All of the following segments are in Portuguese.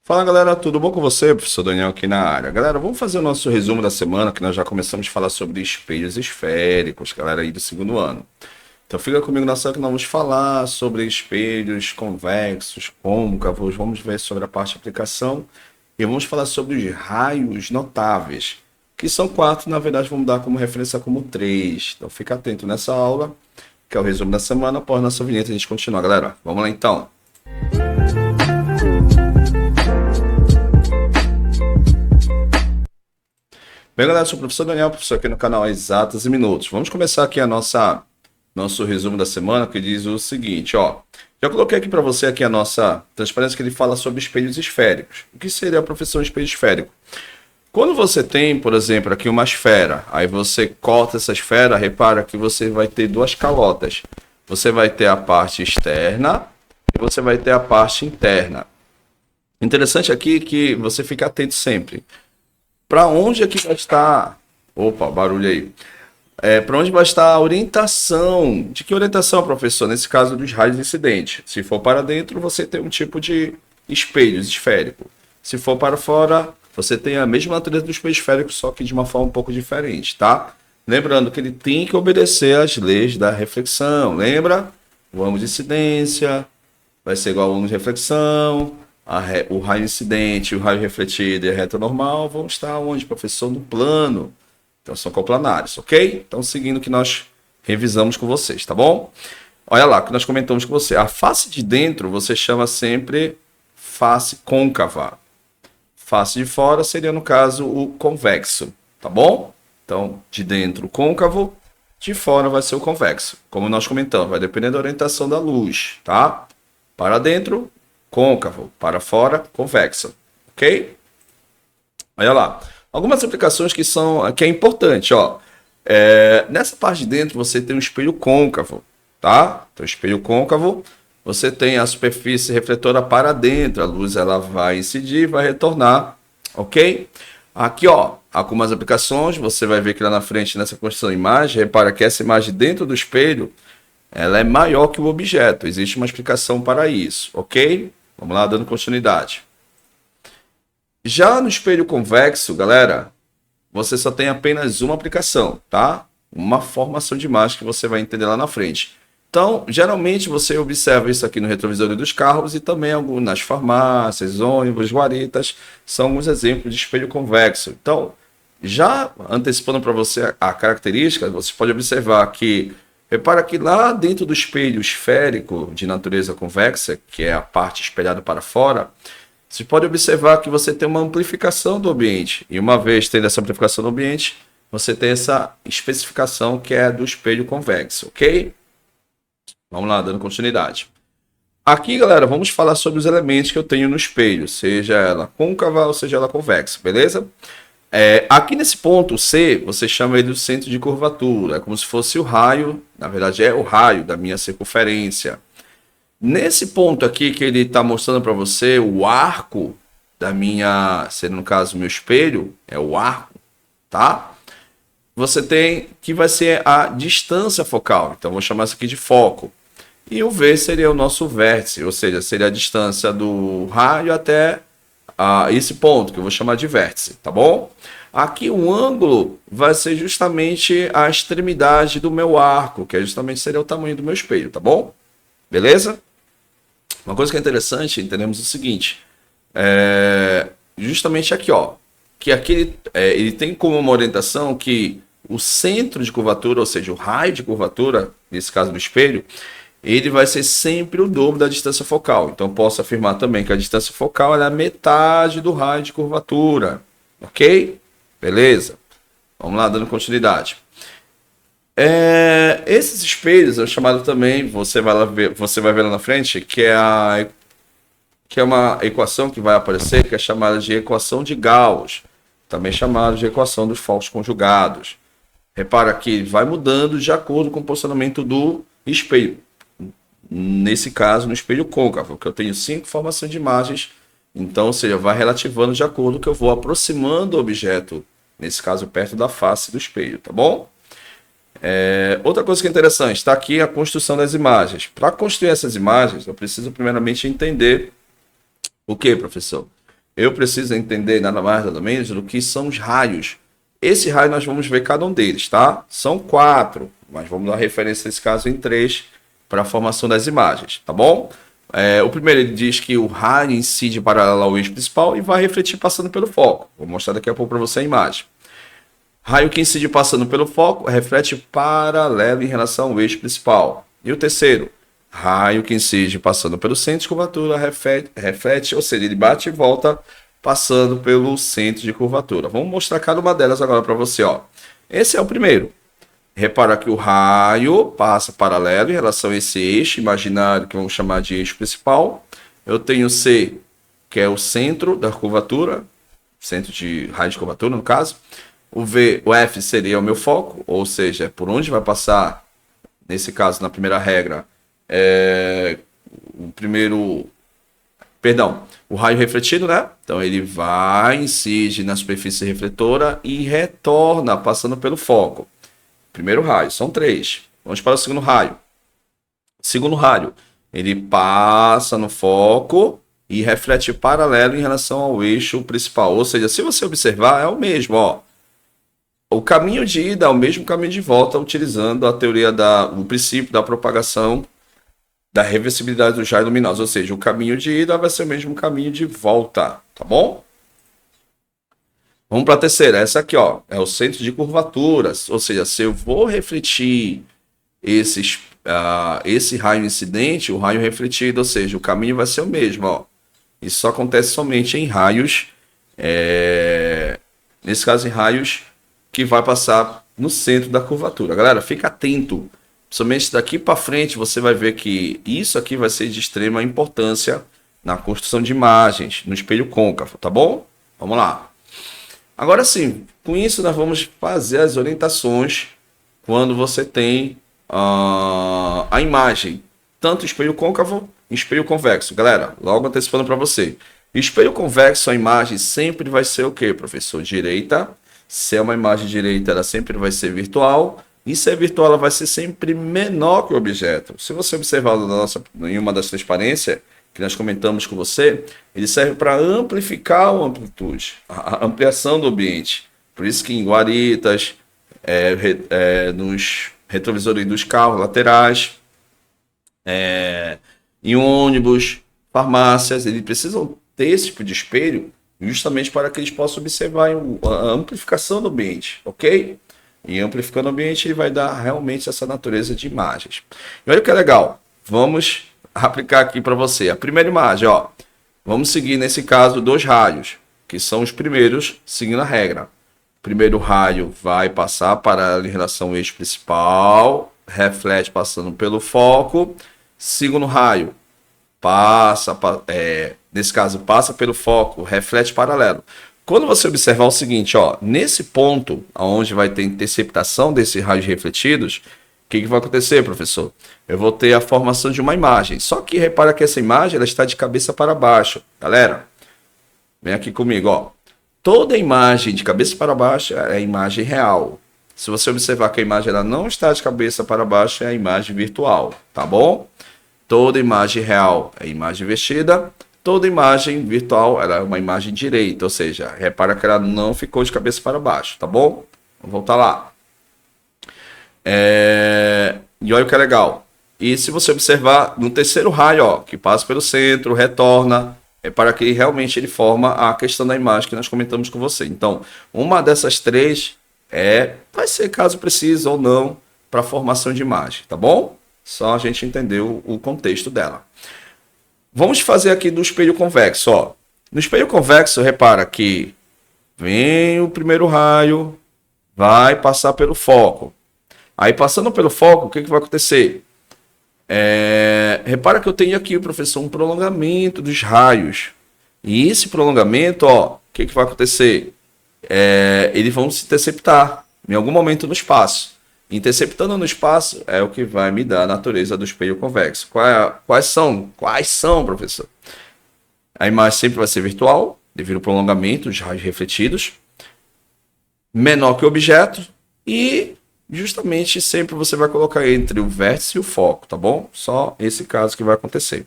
Fala galera, tudo bom com você? Professor Daniel aqui na área. Galera, vamos fazer o nosso resumo da semana, que nós já começamos a falar sobre espelhos esféricos, galera aí do segundo ano. Então fica comigo na sala que nós vamos falar sobre espelhos convexos, côncavos, vamos ver sobre a parte de aplicação e vamos falar sobre os raios notáveis, que são quatro, na verdade vamos dar como referência como três. Então fica atento nessa aula, que é o resumo da semana. Após nossa vinheta a gente continua, galera. Vamos lá então. Bem, galera, eu sou o professor Daniel, professor aqui no canal Exatas e Minutos. Vamos começar aqui nosso resumo da semana, que diz o seguinte, ó. Já coloquei aqui para você aqui a nossa transparência, que ele fala sobre espelhos esféricos. O que seria a profissão de espelho esférico? Quando você tem, por exemplo, aqui uma esfera, aí você corta essa esfera, repara que você vai ter duas calotas. Você vai ter a parte externa e você vai ter a parte interna. Interessante aqui que você fica atento sempre. Para onde é que vai estar? Opa, barulho aí. Para onde vai estar a orientação? De que orientação, professor? Nesse caso dos raios incidentes. Se for para dentro, você tem um tipo de espelho esférico. Se for para fora, você tem a mesma natureza do espelho esférico, só que de uma forma um pouco diferente, tá? Lembrando que ele tem que obedecer às leis da reflexão. Lembra? O ângulo de incidência vai ser igual ao ângulo de reflexão. O raio incidente, o raio refletido e a reta normal vão estar onde, professor? No plano. Então são coplanares, ok? Então seguindo o que nós revisamos com vocês, tá bom? Olha lá, o que nós comentamos com você. A face de dentro você chama sempre face côncava. Face de fora seria, no caso, o convexo, tá bom? Então, de dentro, côncavo, de fora vai ser o convexo. Como nós comentamos, vai depender da orientação da luz, tá? Para dentro, côncavo, para fora, convexo, ok? Olha lá, algumas aplicações que é importante, ó. Nessa parte de dentro você tem um espelho côncavo, tá? Então, espelho côncavo, você tem a superfície refletora para dentro, a luz ela vai incidir, vai retornar, ok? Aqui, ó, algumas aplicações, você vai ver que lá na frente, nessa construção de imagem, repara que essa imagem dentro do espelho, ela é maior que o objeto, existe uma explicação para isso, ok? Vamos lá, dando continuidade. Já no espelho convexo, galera, você só tem apenas uma aplicação, tá? Uma formação de imagem que você vai entender lá na frente. Então, geralmente você observa isso aqui no retrovisor dos carros e também nas farmácias, ônibus, guaritas, são alguns exemplos de espelho convexo. Então, já antecipando para você a característica, você pode observar que repara que lá dentro do espelho esférico de natureza convexa, que é a parte espelhada para fora, você pode observar que você tem uma amplificação do ambiente. E uma vez tendo essa amplificação do ambiente, você tem essa especificação que é do espelho convexo, ok? Vamos lá, dando continuidade. Aqui, galera, vamos falar sobre os elementos que eu tenho no espelho, seja ela côncava ou seja ela convexa, beleza? Aqui nesse ponto C, você chama ele do centro de curvatura, é como se fosse o raio, na verdade é o raio da minha circunferência. Nesse ponto aqui que ele está mostrando para você, o arco da minha, sendo no caso meu espelho, é o arco, tá? Você tem que vai ser a distância focal, então vou chamar isso aqui de foco. E o V seria o nosso vértice, ou seja, seria a distância do raio até esse ponto, que eu vou chamar de vértice, tá bom? Aqui o ângulo vai ser justamente a extremidade do meu arco, que justamente seria o tamanho do meu espelho, tá bom? Beleza? Uma coisa que é interessante, entendemos o seguinte, justamente aqui, ó, que aqui ele tem como uma orientação que o centro de curvatura, ou seja, o raio de curvatura, nesse caso do espelho, ele vai ser sempre o dobro da distância focal. Então, posso afirmar também que a distância focal é a metade do raio de curvatura. Ok? Beleza? Vamos lá, dando continuidade. Esses espelhos é chamado também, você vai ver lá na frente, que é uma equação que vai aparecer, que é chamada de equação de Gauss, também chamada de equação dos focos conjugados. Repara que vai mudando de acordo com o posicionamento do espelho. Nesse caso, no espelho côncavo, que eu tenho 5 formações de imagens, então, ou seja, vai relativando de acordo com que eu vou aproximando o objeto, nesse caso, perto da face do espelho, tá bom? Outra coisa que é interessante, está aqui a construção das imagens. Para construir essas imagens, eu preciso primeiramente entender o que, professor? eu preciso entender nada mais, nada menos do que são os raios. Esse raio nós vamos ver cada um deles, tá? São 4, mas vamos dar referência nesse caso em 3 para a formação das imagens, tá bom? O primeiro ele diz que o raio incide paralelo ao eixo principal e vai refletir passando pelo foco. Vou mostrar daqui a pouco para você a imagem. Raio que incide passando pelo foco reflete paralelo em relação ao eixo principal. E o terceiro, raio que incide passando pelo centro de curvatura reflete, ou seja, ele bate e volta passando pelo centro de curvatura. Vamos mostrar cada uma delas agora para você, ó. Esse é o primeiro. Repara que o raio passa paralelo em relação a esse eixo imaginário que vamos chamar de eixo principal. Eu tenho C, que é o centro da curvatura, centro de raio de curvatura no caso. O F seria o meu foco, ou seja, por onde vai passar, nesse caso, na primeira regra, o raio refletido, né? Então ele vai, incide na superfície refletora e retorna passando pelo foco. Primeiro raio, são 3. Vamos para o segundo raio. Segundo raio, ele passa no foco e reflete paralelo em relação ao eixo principal. Ou seja, se você observar, é o mesmo, ó. O caminho de ida é o mesmo caminho de volta, utilizando a teoria o princípio da propagação da reversibilidade dos raios luminosos. Ou seja, o caminho de ida vai ser o mesmo caminho de volta, tá bom? Vamos para a terceira. Essa aqui, ó, é o centro de curvaturas. Ou seja, se eu vou refletir esse raio incidente, o raio refletido, ou seja, o caminho vai ser o mesmo, ó. Isso só acontece somente em raios, nesse caso em raios que vai passar no centro da curvatura. Galera, fica atento. Somente daqui para frente você vai ver que isso aqui vai ser de extrema importância na construção de imagens, no espelho côncavo, tá bom? Vamos lá. Agora sim, com isso nós vamos fazer as orientações quando você tem a imagem, tanto espelho côncavo e espelho convexo. Galera, logo antecipando para você. Espelho convexo, a imagem sempre vai ser o quê, professor? Direita. Se é uma imagem direita, ela sempre vai ser virtual. E se é virtual, ela vai ser sempre menor que o objeto. Se você observar em uma das transparências que nós comentamos com você, ele serve para amplificar a amplitude, a ampliação do ambiente. Por isso que em guaritas, nos retrovisores dos carros laterais, em ônibus, farmácias, eles precisam ter esse tipo de espelho justamente para que eles possam observar a amplificação do ambiente, ok? E amplificando o ambiente, ele vai dar realmente essa natureza de imagens. E olha que é legal, vamos aplicar aqui para você. A primeira imagem, ó, vamos seguir nesse caso 2 raios, que são os primeiros, seguindo a regra. O primeiro raio vai passar em relação ao eixo principal, reflete passando pelo foco. Segundo raio, nesse caso, passa pelo foco, reflete paralelo. Quando você observar o seguinte, ó, nesse ponto, onde vai ter interceptação desses raios refletidos, o que vai acontecer, professor? Eu vou ter a formação de uma imagem. Só que repara que essa imagem ela está de cabeça para baixo. Galera, vem aqui comigo, ó. Toda imagem de cabeça para baixo é a imagem real. Se você observar que a imagem ela não está de cabeça para baixo, é a imagem virtual, tá bom? Toda imagem real é imagem invertida. Toda imagem virtual ela é uma imagem direita, ou seja, repara que ela não ficou de cabeça para baixo, tá bom? Vamos voltar lá. E olha o que é legal. E se você observar no terceiro raio, ó, que passa pelo centro, retorna, para que realmente ele forma a questão da imagem que nós comentamos com você. Então, uma dessas 3 vai ser caso precise ou não para a formação de imagem, tá bom? Só a gente entender o contexto dela. Vamos fazer aqui do espelho convexo, ó. No espelho convexo, repara que vem o primeiro raio, vai passar pelo foco. Aí, passando pelo foco, o que vai acontecer? Repara que eu tenho aqui, professor, um prolongamento dos raios. E esse prolongamento, ó, o que vai acontecer? Eles vão se interceptar em algum momento no espaço. Interceptando no espaço é o que vai me dar a natureza do espelho convexo. Quais são, professor? A imagem sempre vai ser virtual, devido ao prolongamento dos raios refletidos, menor que o objeto e justamente sempre você vai colocar entre o vértice e o foco, tá bom? Só esse caso que vai acontecer.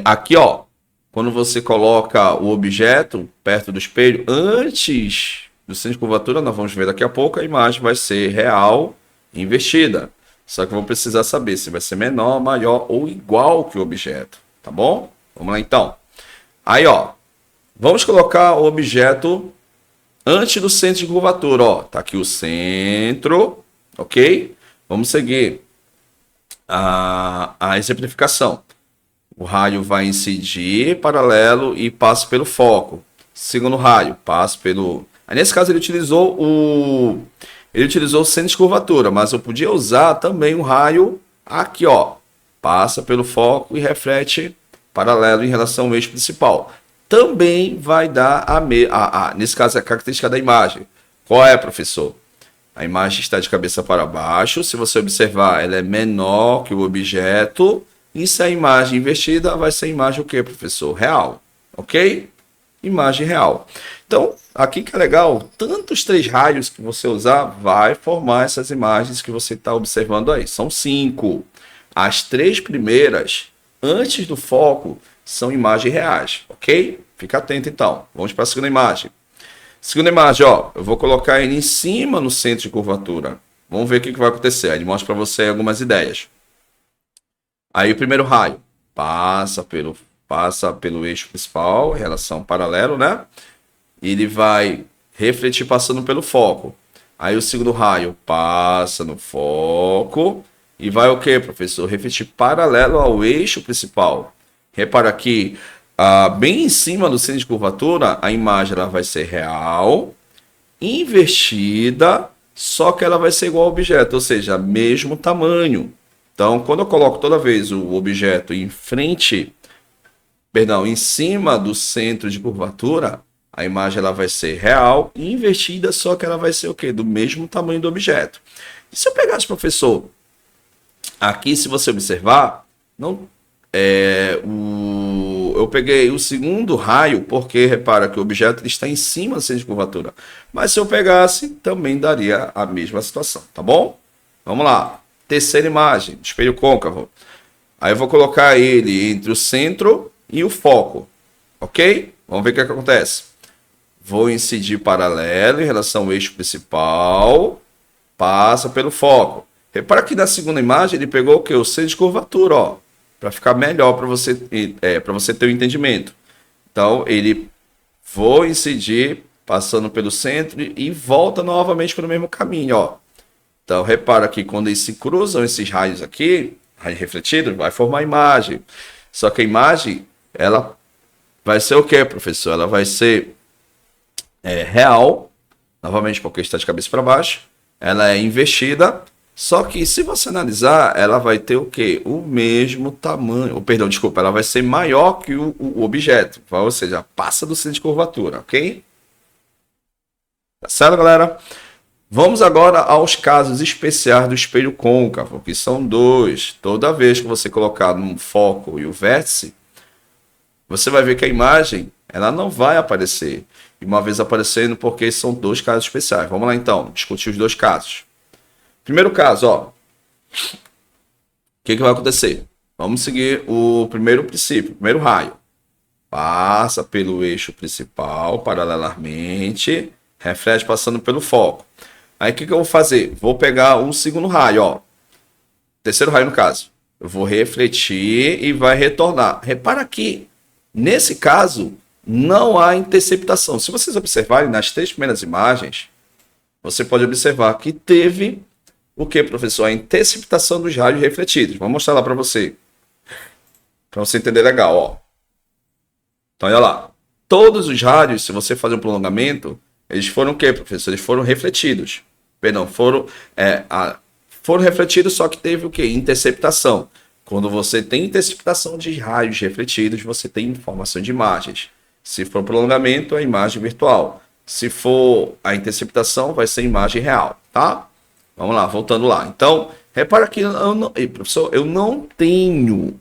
Aqui, ó, quando você coloca o objeto perto do espelho, antes do centro de curvatura, nós vamos ver daqui a pouco, a imagem vai ser real e invertida. Só que eu vou precisar saber se vai ser menor, maior ou igual que o objeto, tá bom? Vamos lá então. Aí, ó, vamos colocar o objeto antes do centro de curvatura, ó. Tá aqui o centro, ok? Vamos seguir a exemplificação. O raio vai incidir paralelo e passa pelo foco. Segundo raio, passa pelo... Aí, nesse caso ele utilizou o centro de curvatura, mas eu podia usar também o raio aqui, ó. Passa pelo foco e reflete paralelo em relação ao eixo principal. Também vai dar nesse caso, a característica da imagem. Qual é, professor? A imagem está de cabeça para baixo. Se você observar, ela é menor que o objeto. E se a imagem invertida, vai ser imagem o quê, professor? Real. Ok? Imagem real. Então, aqui que é legal, tantos 3 raios que você usar, vai formar essas imagens que você está observando aí. São 5. As 3 primeiras, antes do foco, são imagens reais, ok? Fica atento então. Vamos para a segunda imagem. Segunda imagem, ó, eu vou colocar ele em cima no centro de curvatura. Vamos ver o que vai acontecer. Ele mostra para você algumas ideias. Aí o primeiro raio passa pelo eixo principal, em relação paralelo, né? E ele vai refletir passando pelo foco. Aí o segundo raio passa no foco e vai o que, professor? Refletir paralelo ao eixo principal. Repara aqui, bem em cima do centro de curvatura, a imagem ela vai ser real, invertida, só que ela vai ser igual ao objeto, ou seja, mesmo tamanho. Então, quando eu coloco toda vez o objeto em cima do centro de curvatura, a imagem ela vai ser real e invertida, só que ela vai ser o quê? Do mesmo tamanho do objeto. E se eu pegasse, professor, aqui, se você observar, eu peguei o segundo raio, porque repara que o objeto está em cima do centro de curvatura. Mas se eu pegasse, também daria a mesma situação, tá bom? Vamos lá. Terceira imagem, espelho côncavo. Aí eu vou colocar ele entre o centro e o foco, ok? Vamos ver o que acontece. Vou incidir paralelo em relação ao eixo principal, passa pelo foco. Repara que na segunda imagem ele pegou o que? O centro de curvatura, ó, para ficar melhor para você ter o entendimento. Então vou incidir passando pelo centro e volta novamente pelo mesmo caminho, ó. Então, repara que quando eles se cruzam, esses raios aqui, raio refletido, vai formar imagem. Só que a imagem, ela vai ser o quê, professor? Ela vai ser real, novamente porque está de cabeça para baixo. Ela é invertida, só que se você analisar, ela vai ter o quê? O mesmo tamanho. Perdão, desculpa, ela vai ser maior que o objeto. Ou seja, passa do centro de curvatura, ok? Tá certo, galera? Vamos agora aos casos especiais do espelho côncavo, que são 2. Toda vez que você colocar no foco e o vértice, você vai ver que a imagem ela não vai aparecer. E uma vez aparecendo, porque são 2 casos especiais. Vamos lá então, discutir os 2 casos. Primeiro caso, ó. O que vai acontecer? Vamos seguir o primeiro princípio, o primeiro raio. Passa pelo eixo principal, paralelamente, reflete passando pelo foco. Aí o que eu vou fazer? Vou pegar um segundo raio, ó. Terceiro raio no caso. Eu vou refletir e vai retornar. Repara que, nesse caso, não há interceptação. Se vocês observarem nas 3 primeiras imagens, você pode observar que teve o que, professor? A interceptação dos raios refletidos. Vou mostrar lá para você. Para você entender legal, ó. Então, olha lá. Todos os raios, se você fazer um prolongamento, eles foram o que, professor? Eles foram refletidos. Perdão, foram refletidos, só que teve o que? Interceptação. Quando você tem interceptação de raios refletidos, você tem informação de imagens. Se for prolongamento, é imagem virtual. Se for a interceptação, vai ser imagem real, tá? Vamos lá, voltando lá. Então, repara que professor, eu não tenho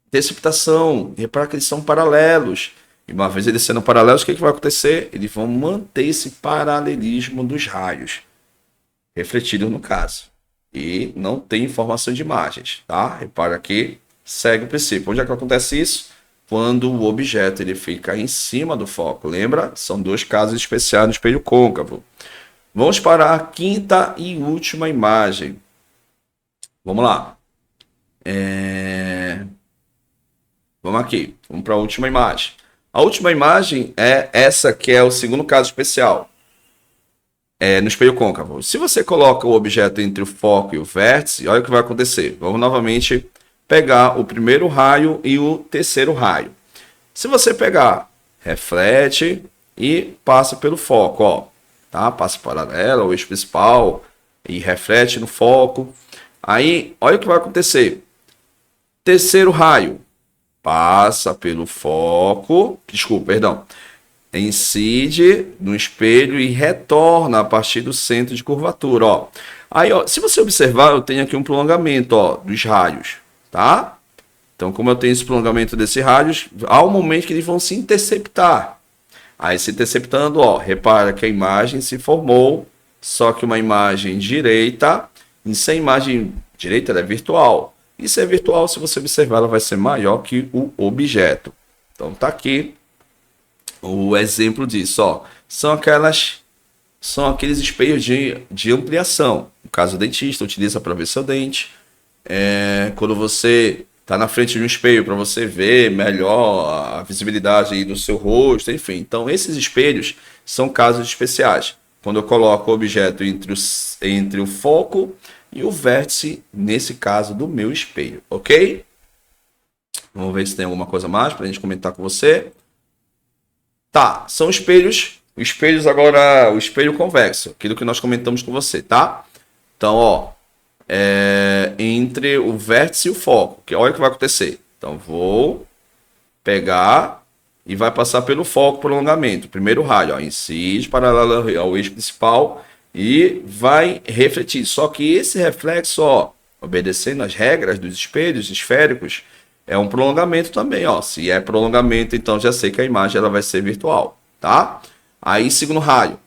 interceptação. Repara que eles são paralelos. E uma vez eles sendo paralelos, o que vai acontecer? Eles vão manter esse paralelismo dos raios refletidos no caso. e não tem informação de imagens, tá? Repara aqui, segue o princípio. Onde é que acontece isso? Quando o objeto ele fica em cima do foco. Lembra? São dois casos especiais no espelho côncavo. Vamos para a quinta e última imagem. Vamos lá. Vamos aqui. Vamos para a última imagem. A última imagem é essa que é o segundo caso especial. No espelho côncavo. Se você coloca o objeto entre o foco e o vértice, olha o que vai acontecer. Vamos novamente pegar o primeiro raio e o terceiro raio. Se você pegar, reflete e passa pelo foco, ó, tá? Passa paralela, o eixo principal e reflete no foco. Aí, olha o que vai acontecer. Terceiro raio, passa pelo foco, incide no espelho e retorna a partir do centro de curvatura, ó. Aí, ó, se você observar, eu tenho aqui um prolongamento, ó, dos raios, tá? Então, como eu tenho esse prolongamento desses raios, há um momento que eles vão se interceptar. Aí, se interceptando, ó, repara que a imagem se formou, só que uma imagem direita, e se a imagem direita ela é virtual. E se é virtual, se você observar, ela vai ser maior que o objeto. Então, tá aqui o exemplo disso, ó. São aqueles espelhos de ampliação. No caso, o dentista utiliza para ver seu dente. Quando você está na frente de um espelho para você ver melhor a visibilidade aí do seu rosto, enfim. Então, esses espelhos são casos especiais. Quando eu coloco o objeto entre o foco e o vértice, nesse caso do meu espelho, ok? Vamos ver se tem alguma coisa mais para a gente comentar com você. Tá, são espelhos. Espelhos agora, o espelho convexo, aquilo que nós comentamos com você, tá? Então, ó, entre o vértice e o foco, que olha o que vai acontecer. Então, vou pegar e vai passar pelo foco, prolongamento. Primeiro raio, ó, incide paralelo ao eixo principal e vai refletir. Só que esse reflexo, ó, obedecendo as regras dos espelhos esféricos, é um prolongamento também, ó. Se é prolongamento, então já sei que a imagem ela vai ser virtual, tá? Aí, segundo raio,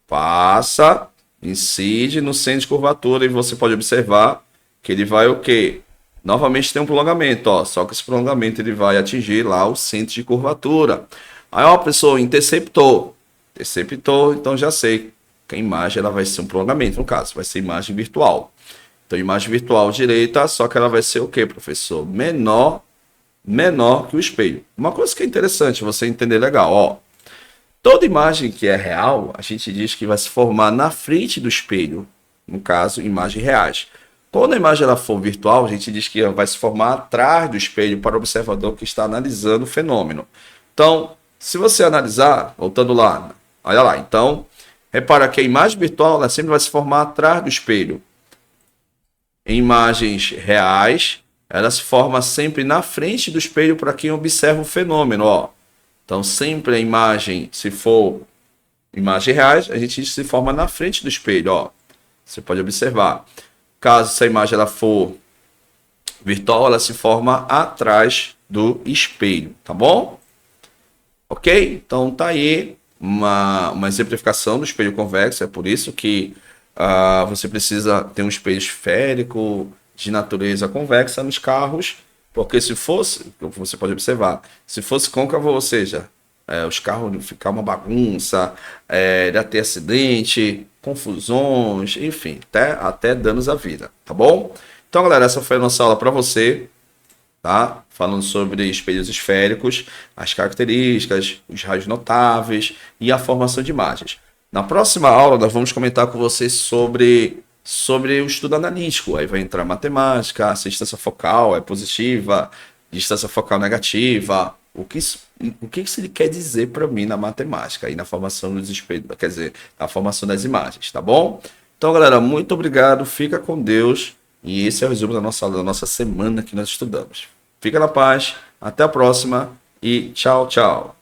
passa, incide no centro de curvatura e você pode observar que ele vai o quê? Novamente tem um prolongamento, ó. Só que esse prolongamento ele vai atingir lá o centro de curvatura. Aí, ó, pessoal, interceptou, então já sei que a imagem ela vai ser um prolongamento, no caso, vai ser imagem virtual. Então, imagem virtual direita, só que ela vai ser o quê, professor? Menor que o espelho. Uma coisa que é interessante você entender legal, ó. Toda imagem que é real, a gente diz que vai se formar na frente do espelho. No caso, imagens reais. Quando a imagem ela for virtual, a gente diz que ela vai se formar atrás do espelho para o observador que está analisando o fenômeno. Então, se você analisar, voltando lá, olha lá. Então, repara que a imagem virtual ela sempre vai se formar atrás do espelho. Em imagens reais, ela se forma sempre na frente do espelho para quem observa o fenômeno, ó. Então, sempre a imagem, se for imagem reais, a gente se forma na frente do espelho, ó. Você pode observar. Caso essa imagem ela for virtual, ela se forma atrás do espelho, tá bom? Ok? Então, tá aí uma exemplificação do espelho convexo, é por isso que você precisa ter um espelho esférico de natureza convexa nos carros, porque se fosse, você pode observar, se fosse côncavo, ou seja, os carros ficar uma bagunça, ia ter acidente, confusões, enfim, até danos à vida, tá bom? Então, galera, essa foi a nossa aula para você, tá? Falando sobre espelhos esféricos, as características, os raios notáveis e a formação de imagens. Na próxima aula, nós vamos comentar com vocês sobre o estudo analítico. Aí vai entrar matemática, se a distância focal é positiva, distância focal negativa, o que isso ele quer dizer para mim na matemática e na formação dos espelhos, quer dizer, na formação das imagens, tá bom? Então, galera, muito obrigado, fica com Deus e esse é o resumo da nossa aula, da nossa semana que nós estudamos. Fica na paz, até a próxima e tchau, tchau.